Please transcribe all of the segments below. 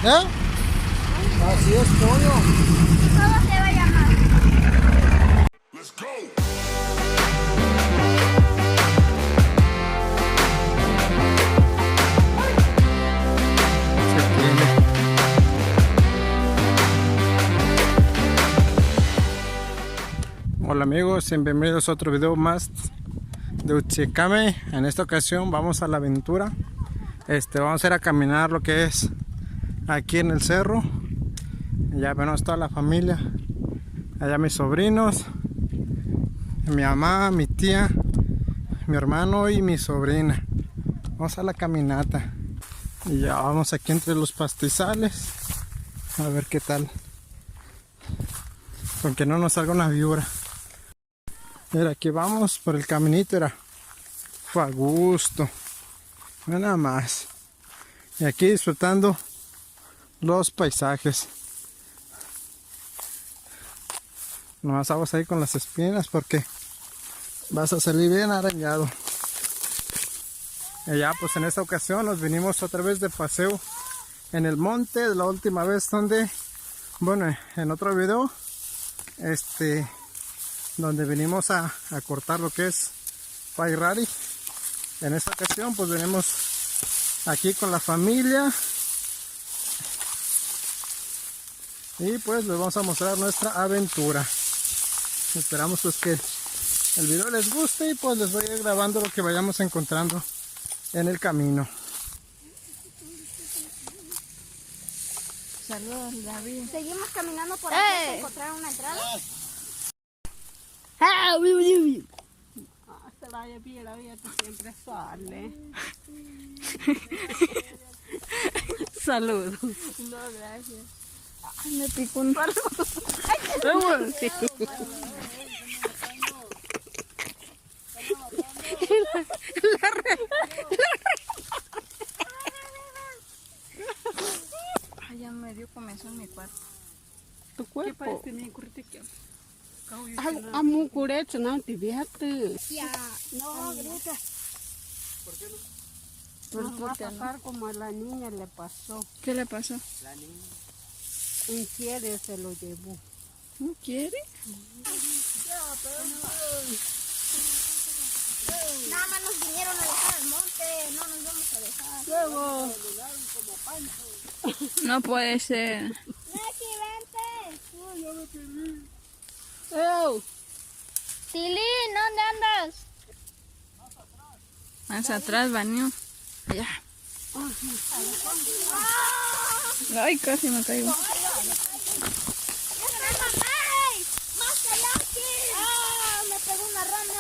¿Eh? Así es, pollo. ¿Cómo se va a llamar? Let's go. Se tiene. Hola amigos, bienvenidos a otro video más de Uchicame. En esta ocasión vamos a la aventura. Vamos a ir a caminar lo que es aquí en el cerro. Ya vemos toda la familia. Allá mis sobrinos, mi mamá, mi tía, mi hermano y mi sobrina. Vamos a la caminata. Y ya vamos aquí entre los pastizales. A ver qué tal. Con que no nos salga una víbora. Mira, aquí vamos por el caminito. Era fue a gusto. Nada más. Y aquí disfrutando los paisajes. Nomás vamos a ir con las espinas porque vas a salir bien arañado. Y ya pues en esta ocasión nos vinimos otra vez de paseo en el monte. De la última vez donde, bueno, en otro video, donde venimos a cortar lo que es pairari. En esta ocasión pues venimos aquí con la familia y pues les vamos a mostrar nuestra aventura. Esperamos pues que el video les guste y pues les voy a ir grabando lo que vayamos encontrando en el camino. Saludos, David. Seguimos caminando por aquí hasta encontrar una entrada. Se vaya bien, la vida que siempre sale. Saludos. No, gracias. Ay, me picó un palo. Ay, ya me dio comezón en mi cuarto. Tu ¿Qué cuerpo. parece mi curtiquio? Amo curecho, no te viaste. Ya, no, grita. Nos va a pasar como a la niña le pasó. ¿Qué le pasó? Un quiere se lo llevó. ¿No quiere? Nada más nos vinieron a dejar al monte, no nos vamos a dejar. Luego. No puede ser. ¡Neki, vente! Tilín, ¿dónde andas? Más atrás, baño. Allá. Ay, casi me caigo. ¡Más allá aquí! ¡Ah! Me pegó una rana.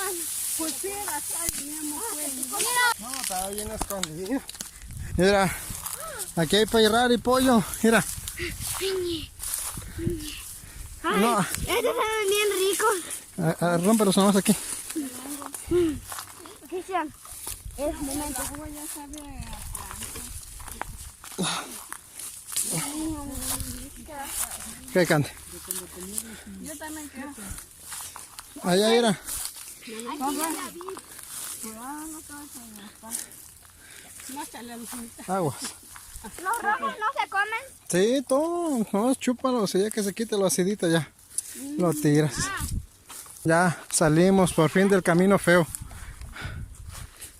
Pues sí, la sal mismo fue. No, estaba bien escondido. Mira, aquí hay pairari, pollo. Mira. No, Estos saben bien ricos. rómpelos nomás aquí. Cristian, es momento. ¿Qué cante? Yo también quiero. Allá era. Aguas. ¿Los rojos no se comen? Sí, todo. No, chúpalos. Y ya que se quite lo acidito ya. Lo tiras. Ya salimos por fin del camino feo.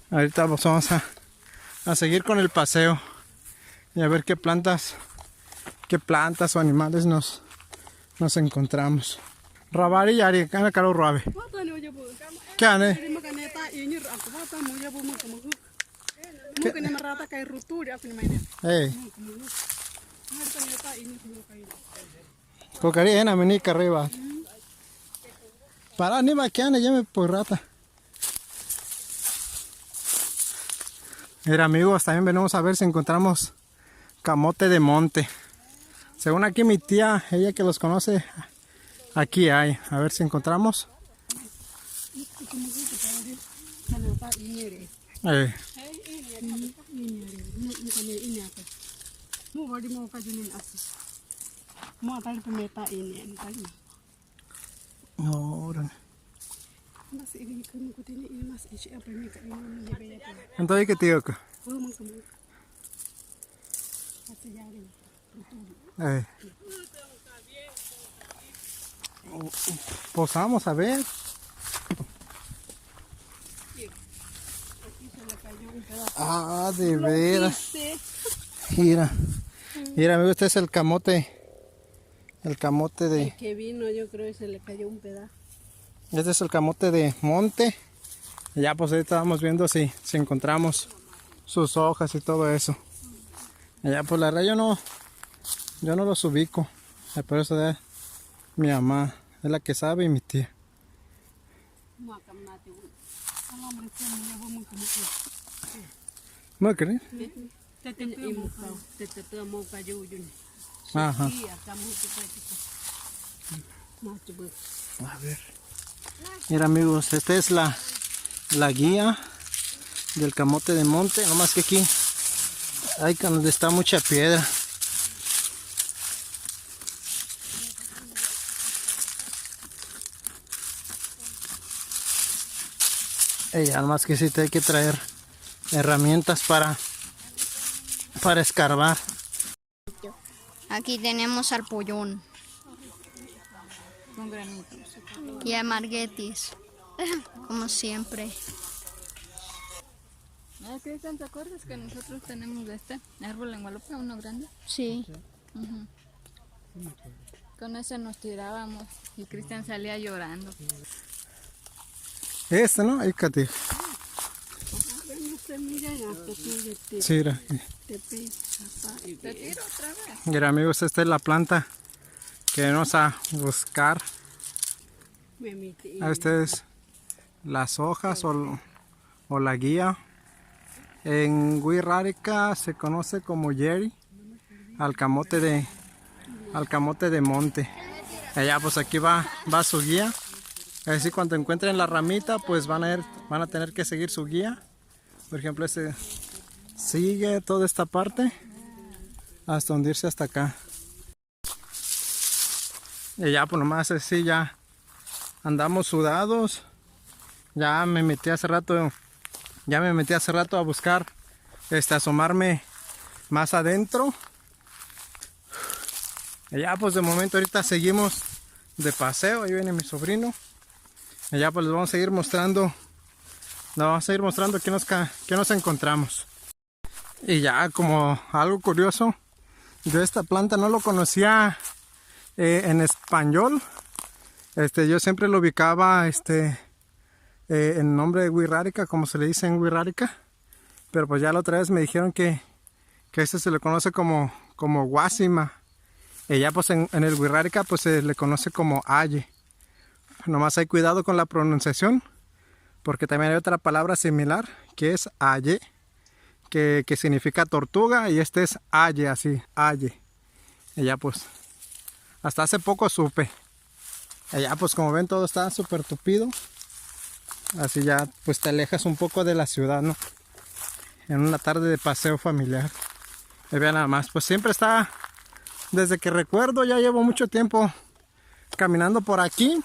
Ahorita pues vamos a seguir con el paseo. Y a ver qué plantas o animales nos encontramos. Rabari yari, kana karo rabe. ¿Qué ane? Kokari ena meni arriba. Para ni va que ane llame por rata. Mira amigos, también venimos a ver si encontramos camote de monte. Según aquí mi tía, ella que los conoce, aquí hay. A ver si encontramos. Órale. Entonces, ¿qué tío? Pues vamos a ver. Ah, de veras. Mira, mira, amigo, este es el camote. El camote de... El que vino, yo creo que se le cayó un pedazo. Este es el camote de monte. Y ya pues ahí estábamos viendo si encontramos sus hojas y todo eso. Y ya pues la verdad yo no los ubico. Por eso de mi mamá es la que sabe y mi tía. ¿No crees? Ajá. A ver. Mira amigos, esta es la guía del camote de monte. Nomás que aquí hay donde está mucha piedra. Y además que sí te hay que traer herramientas para escarbar. Aquí tenemos al pollón. Con granitos. Y a Marguetis. Como siempre. Cristian, ¿te acuerdas que nosotros tenemos este árbol en Guadalupe, uno grande? Sí. Con ese nos tirábamos y Cristian salía llorando. Este, ¿no? Ahí, Katy. Sí, mira. ¿Te tiro otra vez? Mira amigos, esta es la planta que vamos a buscar. Esta es las hojas o la guía. En Wixárika se conoce como Yeri, al camote de monte. Allá pues aquí va su guía. Así cuando encuentren la ramita pues van a tener que seguir su guía. Por ejemplo, este sigue toda esta parte hasta hundirse hasta acá. Y ya pues nomás así ya andamos sudados. Ya me metí hace rato a buscar, asomarme más adentro. Y ya pues de momento ahorita seguimos de paseo. Ahí viene mi sobrino. Y ya pues les vamos a seguir mostrando. Qué nos encontramos. Y ya como algo curioso, yo esta planta no lo conocía en español. Yo siempre lo ubicaba en nombre de Wixárika, como se le dice en Wixárika. Pero pues ya la otra vez me dijeron que se le conoce como guasima. Y ya pues en el Wixárika pues se le conoce como aye. Nomás hay cuidado con la pronunciación, porque también hay otra palabra similar que es aye, que significa tortuga, y este es aye, así, aye. Y ya pues hasta hace poco supe. Y ya pues como ven todo está súper tupido. Así ya pues te alejas un poco de la ciudad, ¿no? En una tarde de paseo familiar. Y vean nada más, pues siempre está, desde que recuerdo, ya llevo mucho tiempo caminando por aquí.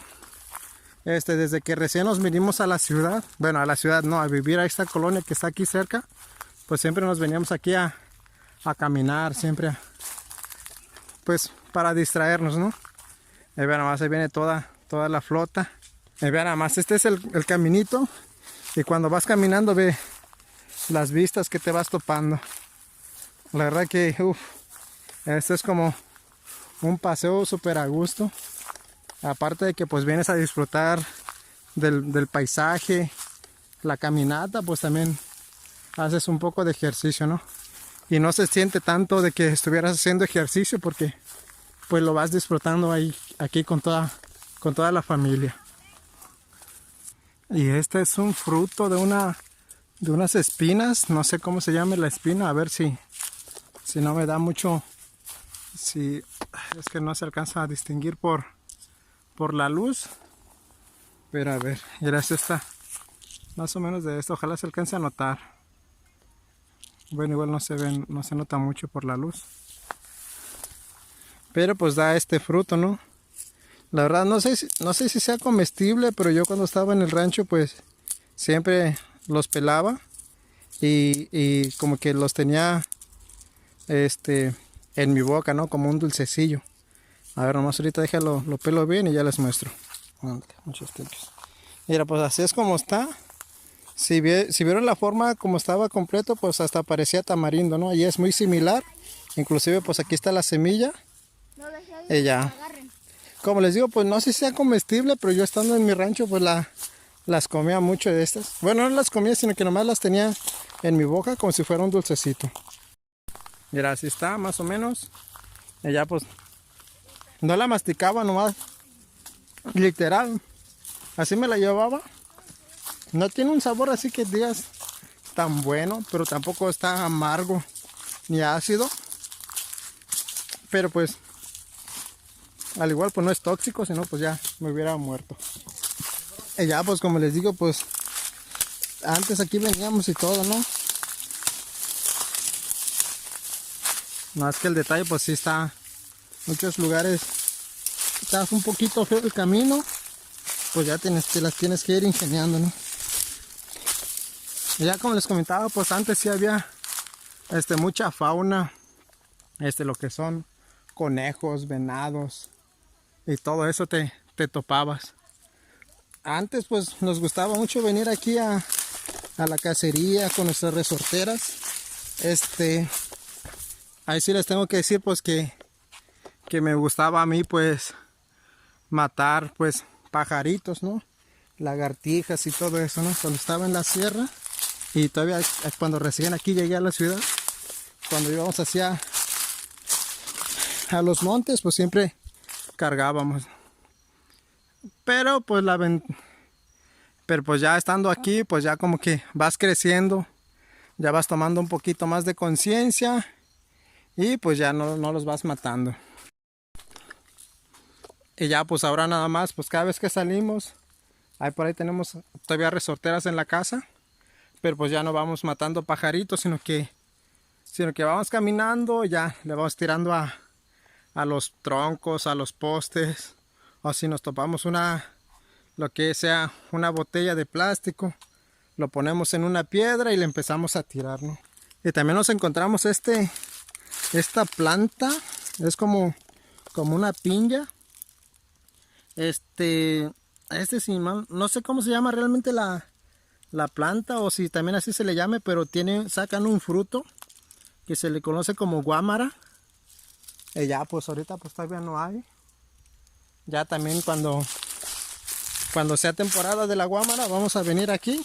Desde que recién nos vinimos a la ciudad, bueno, a la ciudad no, a vivir a esta colonia que está aquí cerca, pues siempre nos veníamos aquí a caminar, siempre pues para distraernos, ¿no? Y vean nada más, ahí viene toda la flota. Y vean nada más, este es el caminito, y cuando vas caminando ve las vistas que te vas topando. La verdad que esto es como un paseo súper a gusto. Aparte de que pues vienes a disfrutar del paisaje, la caminata, pues también haces un poco de ejercicio, ¿no? Y no se siente tanto de que estuvieras haciendo ejercicio, porque pues lo vas disfrutando aquí con toda la familia. Y este es un fruto de unas espinas, no sé cómo se llama la espina, a ver si no me da mucho, si es que no se alcanza a distinguir por la luz, pero a ver, mira, es esta, más o menos de esto, ojalá se alcance a notar. Bueno, igual no se nota mucho por la luz, pero pues da este fruto, ¿no? La verdad no sé si sea comestible, pero yo cuando estaba en el rancho pues siempre los pelaba y como que los tenía en mi boca, ¿no? Como un dulcecillo. A ver, nomás ahorita déjalo, lo pelo bien y ya les muestro. Muchos tiempos. Mira, pues así es como está. Si vieron la forma como estaba completo, pues hasta parecía tamarindo, ¿no? Y es muy similar. Inclusive, pues aquí está la semilla. No dejé ahí, Y ya. agarren. Como les digo, pues no sé si sea comestible, pero yo estando en mi rancho, pues las comía mucho de estas. Bueno, no las comía, sino que nomás las tenía en mi boca como si fuera un dulcecito. Mira, así está, más o menos. Y ya, pues, no la masticaba nomás. Literal. Así me la llevaba. No tiene un sabor así que digas tan bueno, pero tampoco está amargo ni ácido. Pero pues, al igual pues no es tóxico, sino pues ya me hubiera muerto. Y ya pues como les digo, pues antes aquí veníamos y todo, ¿no? Más que el detalle pues sí está, muchos lugares está un poquito feo el camino, pues ya te las tienes que ir ingeniando, ¿no? Y ya como les comentaba, pues antes sí había mucha fauna, lo que son conejos, venados y todo eso te topabas. Antes pues nos gustaba mucho venir aquí a la cacería con nuestras resorteras. Ahí sí les tengo que decir pues que me gustaba a mí pues matar pues pajaritos, ¿no? Lagartijas y todo eso, ¿no? Cuando estaba en la sierra y todavía cuando recién aquí llegué a la ciudad, cuando íbamos hacia a los montes, pues siempre cargábamos. Pero pues pues ya estando aquí, pues ya como que vas creciendo, ya vas tomando un poquito más de conciencia y pues ya no los vas matando. Y ya pues ahora nada más, pues cada vez que salimos, ahí por ahí tenemos todavía resorteras en la casa, pero pues ya no vamos matando pajaritos, sino que vamos caminando, ya le vamos tirando a los troncos, a los postes, o si nos topamos lo que sea una botella de plástico, lo ponemos en una piedra y le empezamos a tirar, ¿no? Y también nos encontramos esta planta, es como una piña. Sí, no sé cómo se llama realmente la planta, o si también así se le llame, pero sacan un fruto que se le conoce como guámara. Y ya pues ahorita pues todavía no hay. Ya también cuando sea temporada de la guámara vamos a venir aquí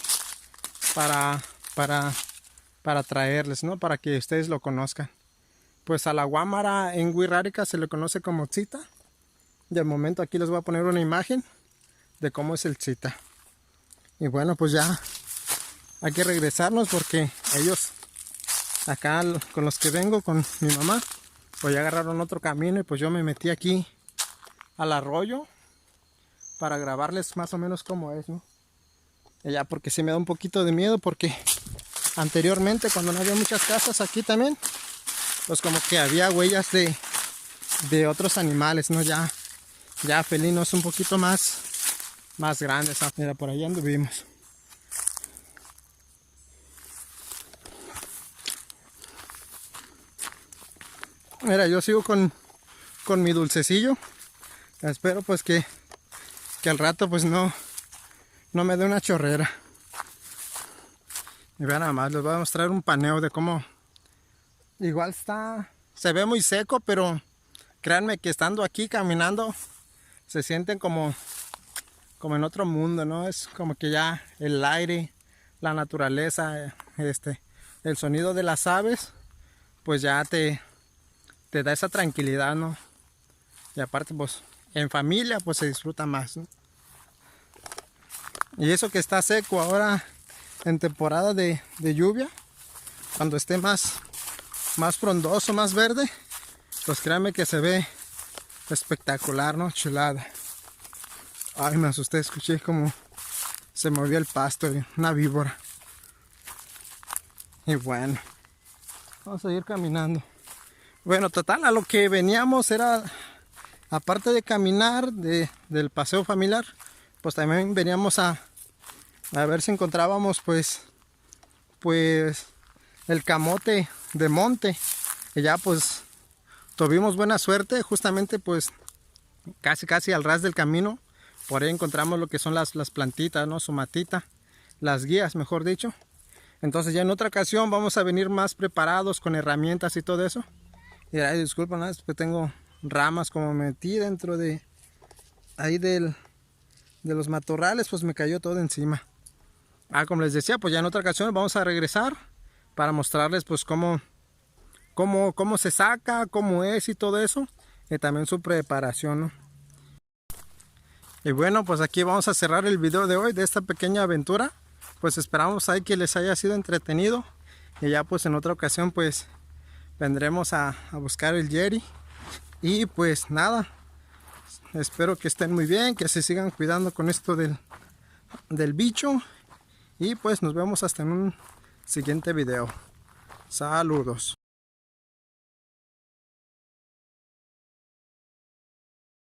para traerles, ¿no? Para que ustedes lo conozcan. Pues a la guámara en Wixárika se le conoce como tzita. De momento aquí les voy a poner una imagen de cómo es el tzita. Y bueno, pues ya hay que regresarnos porque ellos acá con los que vengo, con mi mamá, pues ya agarraron otro camino y pues yo me metí aquí al arroyo para grabarles más o menos cómo es, ¿no? Y ya porque sí me da un poquito de miedo porque anteriormente cuando no había muchas casas aquí también, pues como que había huellas de otros animales, ¿no? Ya felinos un poquito más grandes. Mira, por ahí anduvimos. Mira, yo sigo con mi dulcecillo. Espero pues que al rato pues no me dé una chorrera. Y vean nada más, les voy a mostrar un paneo de cómo igual se ve muy seco, pero créanme que estando aquí caminando se sienten como en otro mundo, ¿no? Es como que ya el aire, la naturaleza, el sonido de las aves, pues ya te da esa tranquilidad, ¿no? Y aparte pues en familia pues se disfruta más, ¿no? Y eso que está seco ahora en temporada de lluvia, cuando esté más frondoso, más verde, pues créanme que se ve espectacular, ¿no? Chulada. Ay, me asusté, escuché como se movió el pasto, una víbora. Y bueno, vamos a ir caminando. Bueno, total, a lo que veníamos era, aparte de caminar del paseo familiar, pues también veníamos a ver si encontrábamos pues el camote de monte. Y ya pues tuvimos buena suerte, justamente pues casi al ras del camino. Por ahí encontramos lo que son las plantitas, ¿no? Su matita, las guías, mejor dicho. Entonces ya en otra ocasión vamos a venir más preparados con herramientas y todo eso. Y ay, disculpen, ¿no? Es que tengo ramas como metí dentro de ahí de los matorrales, pues me cayó todo encima. Como les decía, pues ya en otra ocasión vamos a regresar para mostrarles pues cómo se saca, cómo es y todo eso. Y también su preparación, ¿no? Y bueno, pues aquí vamos a cerrar el video de hoy, de esta pequeña aventura. Pues esperamos ahí que les haya sido entretenido. Y ya pues en otra ocasión pues vendremos a buscar el Yeti. Y pues nada, espero que estén muy bien, que se sigan cuidando con esto del bicho. Y pues nos vemos hasta en un siguiente video. Saludos.